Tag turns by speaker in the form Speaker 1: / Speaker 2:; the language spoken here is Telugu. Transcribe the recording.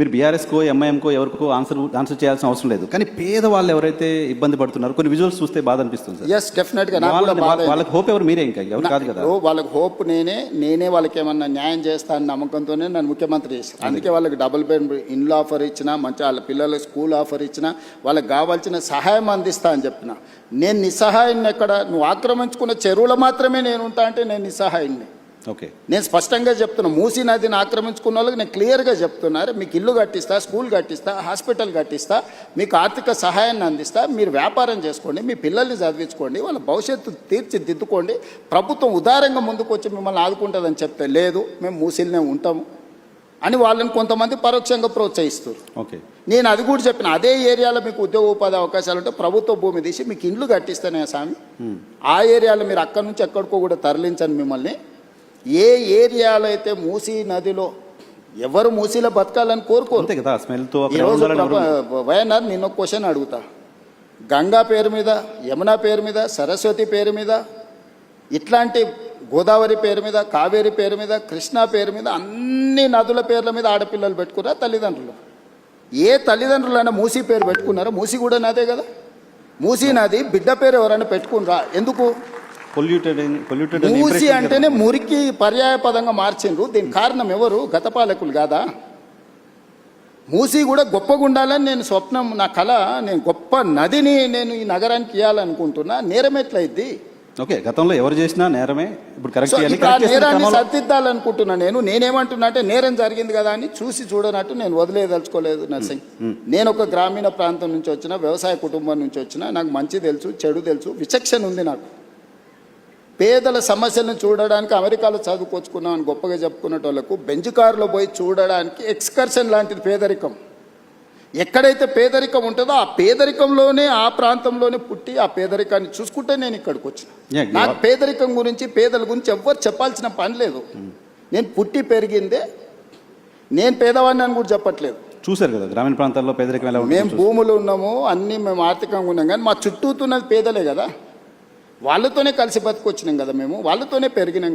Speaker 1: మీరు బీఆర్ఎస్కో ఎంఐఎంకో ఎవరికో ఆన్సర్ చేయాల్సిన అవసరం లేదు, కానీ పేదవాళ్ళు ఎవరైతే ఇబ్బంది పడుతున్నారు కొన్ని విజువల్స్ చూస్తే బాధ అనిపిస్తుంది సార్.
Speaker 2: ఎస్ డెఫినెట్గా
Speaker 1: వాళ్ళకి హోప్ ఎవరు? మీరే, ఇంకా ఎవరు కాదు కదా.
Speaker 2: వాళ్ళకి హోప్ నేనే వాళ్ళకి ఏమన్నా న్యాయం చేస్తానని నమ్మకంతోనే నన్ను ముఖ్యమంత్రి చేస్తాను. అందుకే వాళ్ళకి డబుల్ బెడ్ ఇండ్లు ఆఫర్ ఇచ్చినా, మంచి వాళ్ళ పిల్లలకు స్కూల్ ఆఫర్ ఇచ్చినా, వాళ్ళకి కావాల్సిన సహాయం అందిస్తా అని చెప్పిన. నేను నిస్సహాయాన్ని ఎక్కడ? నువ్వు ఆక్రమించుకున్న చెరువులు మాత్రమే నేను ఉంటా అంటే నేను నిస్సహాయాన్ని.
Speaker 1: ఓకే,
Speaker 2: నేను స్పష్టంగా చెప్తున్నా, మూసీ నదిని ఆక్రమించుకున్న వాళ్ళకి నేను క్లియర్గా చెప్తున్నారు, మీకు ఇల్లు కట్టిస్తా, స్కూల్ కట్టిస్తా, హాస్పిటల్ కట్టిస్తా, మీకు ఆర్థిక సహాయాన్ని అందిస్తా, మీరు వ్యాపారం చేసుకోండి, మీ పిల్లల్ని చదివించుకోండి, వాళ్ళ భవిష్యత్తు తీర్చిదిద్దుకోండి, ప్రభుత్వం ఉదారంగా ముందుకు వచ్చి మిమ్మల్ని ఆదుకుంటుందని చెప్తే లేదు మేము మూసీలనే ఉంటాము అని వాళ్ళని కొంతమంది పరోక్షంగా ప్రోత్సహిస్తారు.
Speaker 1: ఓకే,
Speaker 2: నేను అది కూడా చెప్పిన, అదే ఏరియాలో మీకు ఉద్యోగ ఉపాధి అవకాశాలు ఉంటే ప్రభుత్వ భూమి తీసి మీకు ఇండ్లు కట్టిస్తానే స్వామి. ఆ ఏరియాలో మీరు అక్కడి నుంచి ఎక్కడికో కూడా తరలించండి మిమ్మల్ని. ఏ ఏరియాలో అయితే మూసీ నదిలో ఎవరు మూసీలో బతకాలని కోరుకోరు. ఈరోజు వైఎన్ఆర్ నిన్న క్వశ్చన్ అడుగుతా, గంగా పేరు మీద, యమునా పేరు మీద, సరస్వతి పేరు మీద, ఇట్లాంటి గోదావరి పేరు మీద, కావేరి పేరు మీద, కృష్ణా పేరు మీద, అన్ని నదుల పేర్ల మీద ఆడపిల్లలు పెట్టుకున్నారా తల్లిదండ్రులు? ఏ తల్లిదండ్రులైనా మూసీ పేరు పెట్టుకున్నారా? మూసీ కూడా నదే కదా. మూసీ నది బిడ్డ పేరు ఎవరైనా పెట్టుకున్నారా? ఎందుకు? మూసీ అంటేనే మురికి పర్యాయ పదంగా మార్చిండ్రు. దీనికి కారణం ఎవరు? గత పాలకులు కాదా? మూసీ కూడా గొప్పగా ఉండాలని నేను స్వప్నం, నా కళ. నేను గొప్ప నదిని నేను ఈ నగరానికి ఇవ్వాలనుకుంటున్నా. నేరం ఎట్లయిద్ది?
Speaker 1: ఓకే, గతంలో ఎవరు చేసినా నేరమే. ఇప్పుడు
Speaker 2: నేరాన్ని సర్దిద్దాలనుకుంటున్నా. నేనేమంటున్నా అంటే, నేరం జరిగింది కదా అని చూసి చూడనట్టు నేను వదిలేదలుచుకోలేదు నర్సింగ్. నేను ఒక గ్రామీణ ప్రాంతం నుంచి వచ్చిన, వ్యవసాయ కుటుంబం నుంచి వచ్చిన, నాకు మంచి తెలుసు, చెడు తెలుసు, విచక్షణ ఉంది నాకు. పేదల సమస్యలను చూడడానికి అమెరికాలో చదువుకొచ్చుకున్నాం అని గొప్పగా చెప్పుకునేటోళ్లకు బెంచ్ కారులో పోయి చూడడానికి ఎక్స్కర్షన్ లాంటిది పేదరికం. ఎక్కడైతే పేదరికం ఉంటుందో ఆ పేదరికంలోనే, ఆ ప్రాంతంలోనే పుట్టి ఆ పేదరికాన్ని చూసుకుంటే నేను ఇక్కడికి వచ్చిన. నాకు పేదరికం గురించి, పేదల గురించి ఎవ్వరు చెప్పాల్సిన పని లేదు. నేను పుట్టి పెరిగిందే, నేను పేదవాడిని అని కూడా చెప్పట్లేదు.
Speaker 1: చూసారు కదా గ్రామీణ ప్రాంతాల్లో పేదరికం ఎలా ఉంది.
Speaker 2: మేము భూములు ఉన్నాము, అన్నీ మేము ఆర్థికంగా ఉన్నాం, కానీ మా చుట్టూతున్నది పేదలే కదా. వాళ్ళతోనే కలిసి బతికొచ్చినాం కదా, మేము వాళ్ళతోనే పెరిగినాం కదా.